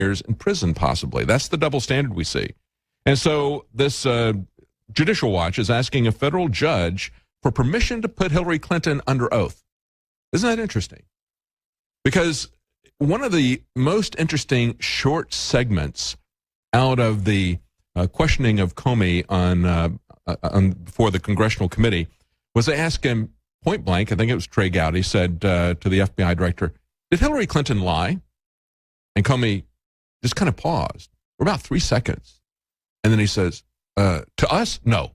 years in prison, possibly. That's the double standard we see. And so this Judicial Watch is asking a federal judge for permission to put Hillary Clinton under oath. Isn't that interesting? Because one of the most interesting short segments out of the questioning of Comey before the Congressional Committee was they asked him point blank, I think it was Trey Gowdy, said to the FBI director, did Hillary Clinton lie? And Comey just kind of paused for about 3 seconds. And then he says, to us, no.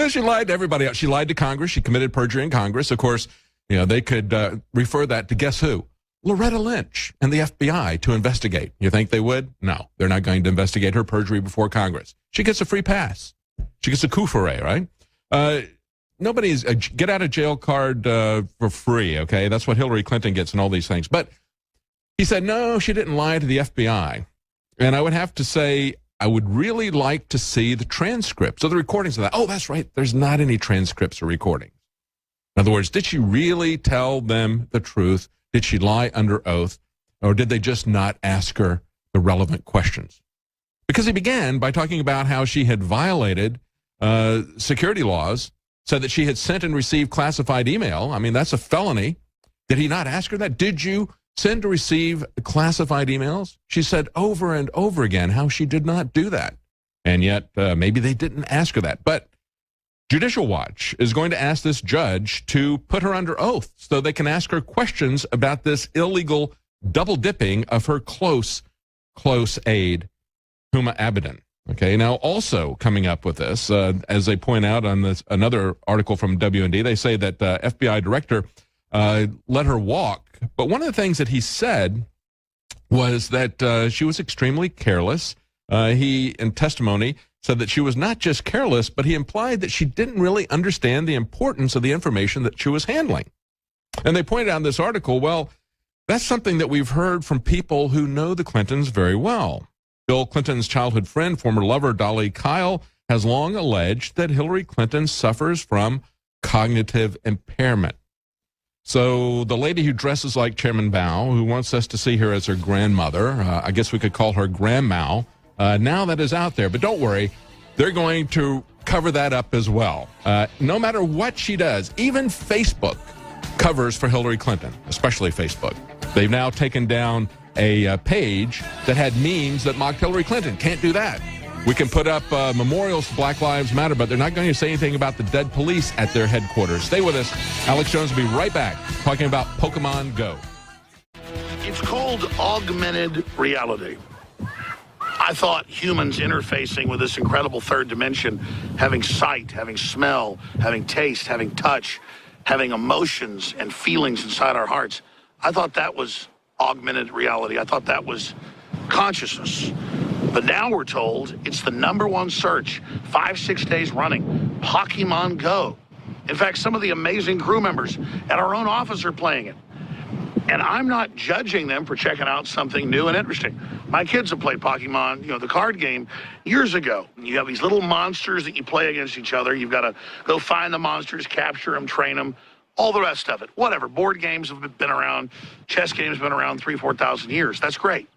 She lied to everybody else. She lied to Congress. She committed perjury in Congress. Of course, they could refer that to guess who? Loretta Lynch and the FBI to investigate. You think they would? No, they're not going to investigate her perjury before Congress. She gets a free pass. She gets a coup for right? Nobody's a get out of jail card for free, okay? That's what Hillary Clinton gets and all these things. But he said, no, she didn't lie to the FBI. And I would have to say, I would really like to see the transcripts of the recordings of that. Oh, that's right. There's not any transcripts or recordings. In other words, did she really tell them the truth? Did she lie under oath? Or did they just not ask her the relevant questions? Because he began by talking about how she had violated security laws, said that she had sent and received classified email. I mean, that's a felony. Did he not ask her that? Did you send or receive classified emails? She said over and over again how she did not do that. And yet, maybe they didn't ask her that. But Judicial Watch is going to ask this judge to put her under oath so they can ask her questions about this illegal double dipping of her close aide, Huma Abedin. Okay, now also coming up with this, as they point out on this another article from WND, they say that FBI director let her walk. But one of the things that he said was that she was extremely careless. He, in testimony, said that she was not just careless, but he implied that she didn't really understand the importance of the information that she was handling. And they pointed out in this article, well, that's something that we've heard from people who know the Clintons very well. Bill Clinton's childhood friend, former lover Dolly Kyle, has long alleged that Hillary Clinton suffers from cognitive impairment. So the lady who dresses like Chairman Mao, who wants us to see her as her grandmother, I guess we could call her Grandma, now that is out there. But don't worry, they're going to cover that up as well. No matter what she does, even Facebook covers for Hillary Clinton, especially Facebook. They've now taken down a page that had memes that mocked Hillary Clinton. Can't do that. We can put up memorials to Black Lives Matter, but they're not going to say anything about the dead police at their headquarters. Stay with us. Alex Jones will be right back talking about Pokemon Go. It's called augmented reality. I thought humans interfacing with this incredible third dimension, having sight, having smell, having taste, having touch, having emotions and feelings inside our hearts, I thought that was augmented reality. I thought that was consciousness. But now we're told it's the #1 search, 5-6 days running, Pokemon Go. In fact, some of the amazing crew members at our own office are playing it. And I'm not judging them for checking out something new and interesting. My kids have played Pokemon, the card game, years ago. You have these little monsters that you play against each other. You've got to go find the monsters, capture them, train them, all the rest of it. Whatever. Board games have been around. Chess games have been around 3,000-4,000 years. That's great.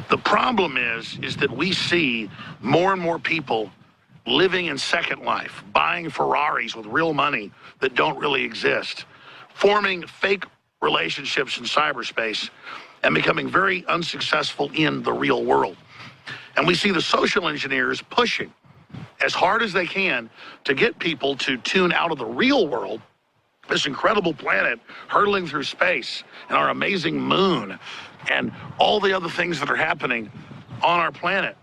The problem is that we see more and more people living in Second Life, buying Ferraris with real money that don't really exist, forming fake relationships in cyberspace, and becoming very unsuccessful in the real world. And we see the social engineers pushing as hard as they can to get people to tune out of the real world, this incredible planet hurtling through space, and our amazing moon, and all the other things that are happening on our planet,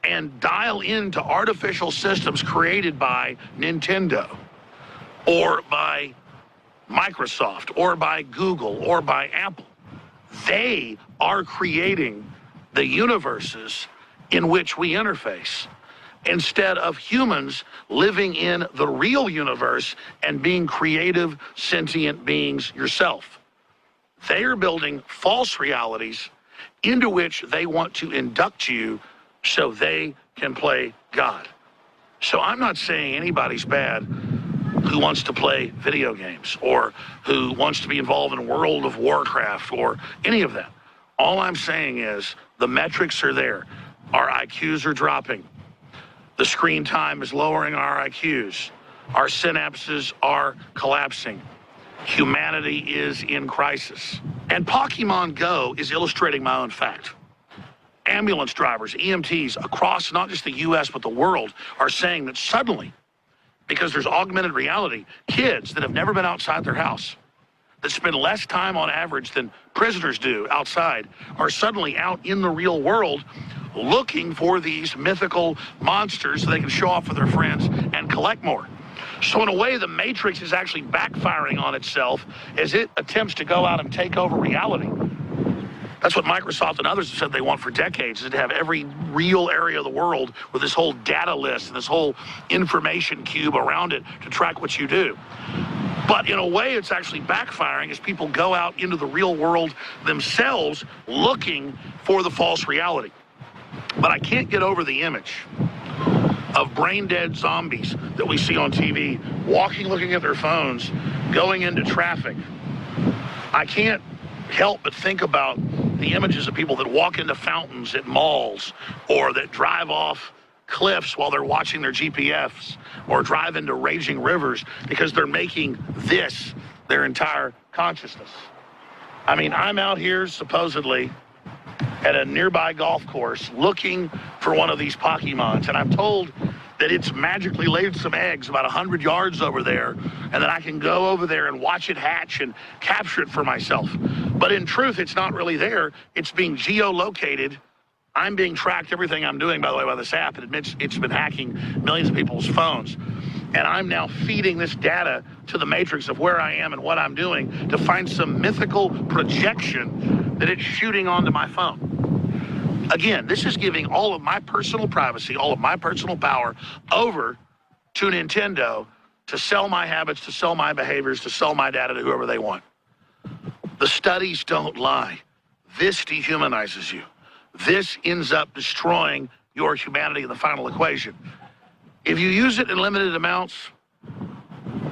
and dial into artificial systems created by Nintendo, or by Microsoft, or by Google, or by Apple. They are creating the universes in which we interface, instead of humans living in the real universe and being creative, sentient beings yourself. They are building false realities into which they want to induct you so they can play God. So I'm not saying anybody's bad who wants to play video games or who wants to be involved in World of Warcraft or any of that. All I'm saying is the metrics are there. Our IQs are dropping. The screen time is lowering our IQs. Our synapses are collapsing. Humanity is in crisis. And Pokemon Go is illustrating my own fact. Ambulance drivers, EMTs across not just the U.S. but the world are saying that suddenly, because there's augmented reality, kids that have never been outside their house, that spend less time on average than prisoners do outside, are suddenly out in the real world looking for these mythical monsters so they can show off with their friends and collect more. So in a way, the Matrix is actually backfiring on itself as it attempts to go out and take over reality. That's what Microsoft and others have said they want for decades, is to have every real area of the world with this whole data list and this whole information cube around it to track what you do. But in a way, it's actually backfiring as people go out into the real world themselves looking for the false reality. But I can't get over the image of brain-dead zombies that we see on TV, walking, looking at their phones, going into traffic. I can't help but think about the images of people that walk into fountains at malls or that drive off cliffs while they're watching their GPS or drive into raging rivers because they're making this their entire consciousness. I mean, I'm out here supposedly at a nearby golf course looking for one of these Pokemons, and I'm told that it's magically laid some eggs about 100 yards over there, and that I can go over there and watch it hatch and capture it for myself. But in truth, it's not really there. It's being geolocated. I'm being tracked, everything I'm doing, by the way, by this app. It admits it's been hacking millions of people's phones. And I'm now feeding this data to the Matrix of where I am and what I'm doing to find some mythical projection that it's shooting onto my phone. Again, this is giving all of my personal privacy, all of my personal power over to Nintendo to sell my habits, to sell my behaviors, to sell my data to whoever they want. The studies don't lie. This dehumanizes you. This ends up destroying your humanity in the final equation. If you use it in limited amounts,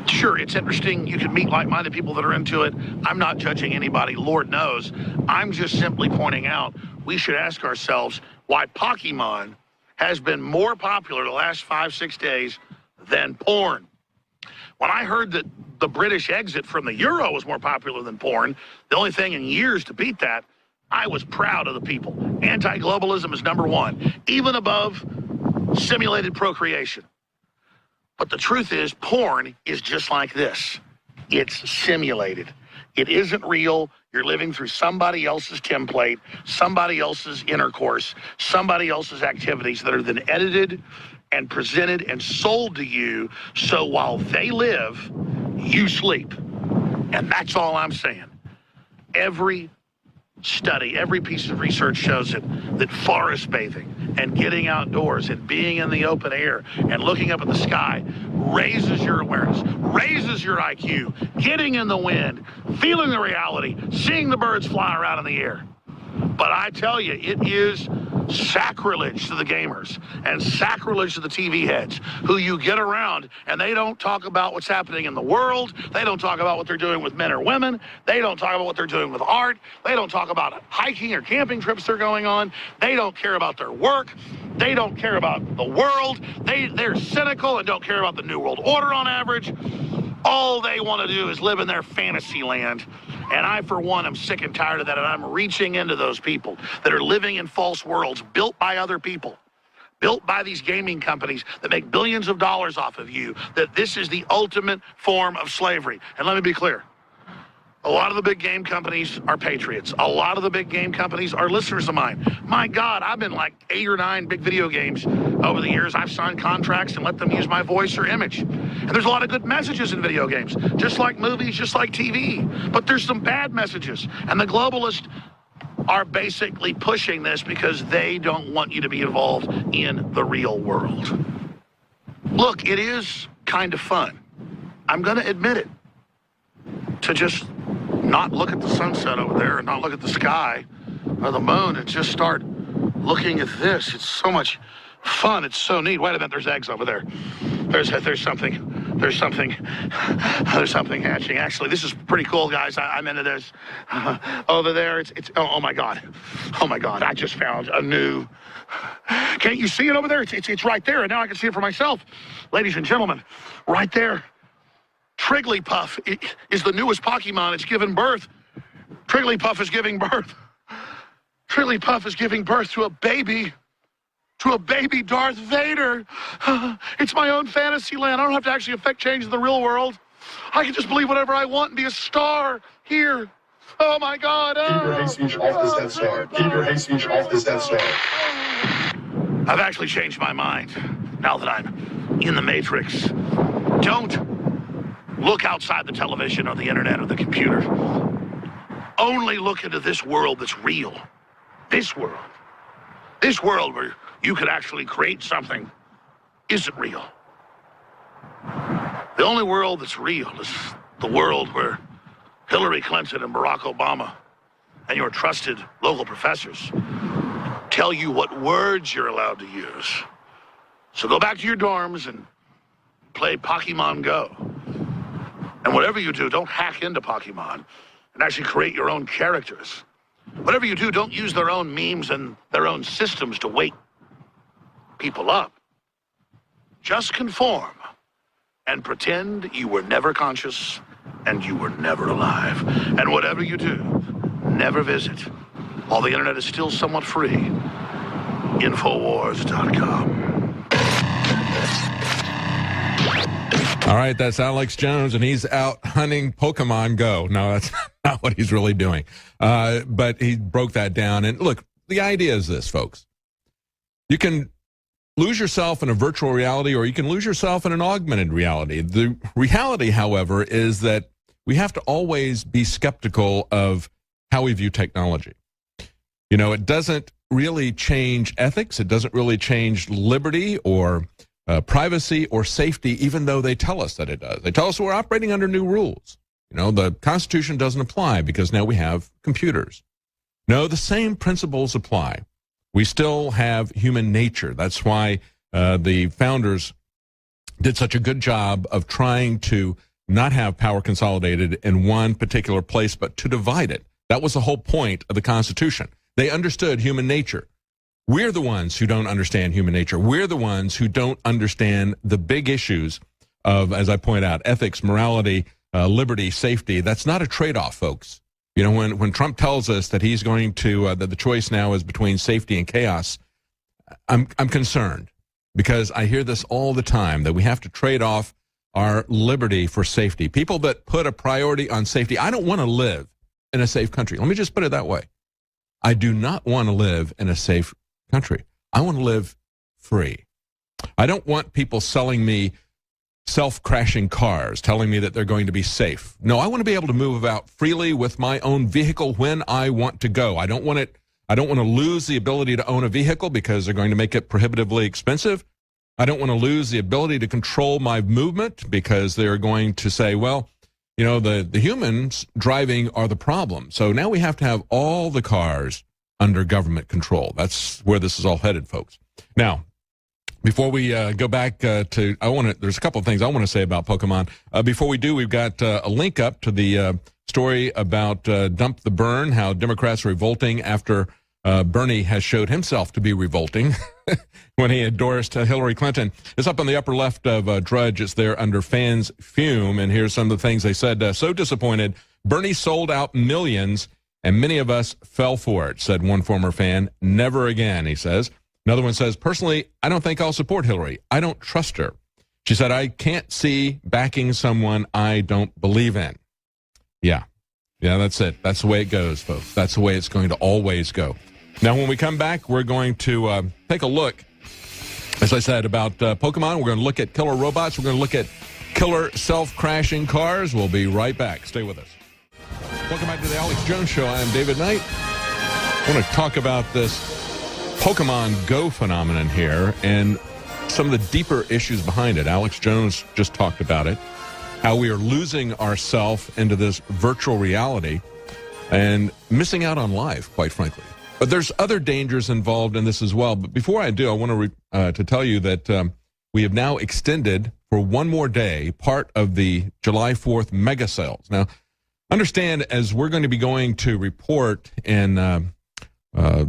sure, it's interesting. You can meet like-minded people that are into it. I'm not judging anybody, Lord knows. I'm just simply pointing out we should ask ourselves why Pokemon has been more popular the last 5-6 days than porn. When I heard that the British exit from the Euro was more popular than porn, the only thing in years to beat that, I was proud of the people. Anti-globalism is number one, even above simulated procreation. But the truth is, porn is just like this. It's simulated. It isn't real. You're living through somebody else's template, somebody else's intercourse, somebody else's activities that are then edited and presented and sold to you, so while they live, you sleep. And that's all I'm saying. Every study, every piece of research shows it, that forest bathing and getting outdoors and being in the open air and looking up at the sky raises your awareness, raises your IQ, getting in the wind, feeling the reality, seeing the birds fly around in the air. But I tell you, it is sacrilege to the gamers and sacrilege to the TV heads who you get around and they don't talk about what's happening in the world. They don't talk about what they're doing with men or women. They don't talk about what they're doing with art. They don't talk about hiking or camping trips they're going on. They don't care about their work. They don't care about the world. They're cynical and don't care about the New World Order on average. All they want to do is live in their fantasy land. And I, for one, am sick and tired of that, and I'm reaching into those people that are living in false worlds built by other people, built by these gaming companies that make billions of dollars off of you, that this is the ultimate form of slavery. And let me be clear. A lot of the big game companies are patriots. A lot of the big game companies are listeners of mine. My God, I've been like 8 or 9 big video games over the years. I've signed contracts and let them use my voice or image. And there's a lot of good messages in video games, just like movies, just like TV. But there's some bad messages. And the globalists are basically pushing this because they don't want you to be involved in the real world. Look, it is kind of fun. I'm going to admit it. To just not look at the sunset over there and not look at the sky or the moon and just start looking at this. It's so much fun. It's so neat. Wait a minute, there's eggs over there. There's something There's something hatching. Actually, this is pretty cool, guys. I'm into this. Over there, oh my God. Oh my God, I just found a new... Can't you see it over there? It's right there, and now I can see it for myself. Ladies and gentlemen, right there. Trigglypuff is the newest Pokemon. It's given birth. Trigglypuff is giving birth. Trigglypuff is giving birth to a baby Darth Vader. It's my own fantasy land. I don't have to actually affect change in the real world. I can just believe whatever I want and be a star here. Oh my God. Keep your hate speech off this Death Star. Keep your hate speech off this Death Star. I've actually changed my mind now that I'm in the Matrix. Don't look outside the television or the internet or the computer. Only look into this world that's real. This world. This world where you could actually create something isn't real. The only world that's real is the world where Hillary Clinton and Barack Obama and your trusted local professors tell you what words you're allowed to use. So go back to your dorms and play Pokemon Go. And whatever you do, don't hack into Pokemon and actually create your own characters. Whatever you do, don't use their own memes and their own systems to wake people up. Just conform and pretend you were never conscious and you were never alive. And whatever you do, never visit. While the internet is still somewhat free, Infowars.com. All right, that's Alex Jones, and he's out hunting Pokemon Go. No, that's not what he's really doing. But he broke that down. And look, the idea is this, folks. You can lose yourself in a virtual reality, or you can lose yourself in an augmented reality. The reality, however, is that we have to always be skeptical of how we view technology. You know, it doesn't really change ethics. It doesn't really change liberty or privacy or safety, even though they tell us that it does. They tell us we're operating under new rules. You know, the Constitution doesn't apply because now we have computers. No, the same principles apply. We still have human nature. That's why the founders did such a good job of trying to not have power consolidated in one particular place, but to divide it. That was the whole point of the Constitution. They understood human nature. We're the ones who don't understand human nature. We're the ones who don't understand the big issues of, as I point out, ethics, morality, liberty, safety. That's not a trade-off, folks. You know, when Trump tells us that he's going to, that the choice now is between safety and chaos, I'm concerned, because I hear this all the time, that we have to trade off our liberty for safety. People that put a priority on safety. I don't want to live in a safe country. Let me just put it that way. I do not want to live in a safe country. I want to live free. I don't want people selling me self-crashing cars, telling me that they're going to be safe. No, I want to be able to move about freely with my own vehicle when I want to go. I don't want to lose the ability to own a vehicle because they're going to make it prohibitively expensive. I don't want to lose the ability to control my movement because they're going to say, well, you know, the humans driving are the problem. So now we have to have all the cars under government control. That's where this is all headed, folks. Now, before we go back there's a couple of things I want to say about Pokemon. Before we do, we've got a link up to the story about Dump the Burn, how Democrats are revolting after Bernie has showed himself to be revolting when he endorsed Hillary Clinton. It's up on the upper left of Drudge. It's there under Fans Fume, and here's some of the things they said. So disappointed. Bernie sold out millions, and many of us fell for it, said one former fan. Never again, he says. Another one says, personally, I don't think I'll support Hillary. I don't trust her. She said, I can't see backing someone I don't believe in. Yeah, that's it. That's the way it goes, folks. That's the way it's going to always go. Now, when we come back, we're going to take a look, as I said, about Pokemon. We're going to look at killer robots. We're going to look at killer self-crashing cars. We'll be right back. Stay with us. Welcome back to the Alex Jones Show. I'm David Knight. I want to talk about this Pokemon Go phenomenon here and some of the deeper issues behind it. Alex Jones just talked about it, how we are losing ourselves into this virtual reality and missing out on life, quite frankly. But there's other dangers involved in this as well. But before I do, I want to tell you that we have now extended for one more day part of the July 4th mega sales. Now, understand, as we're going to be going to report in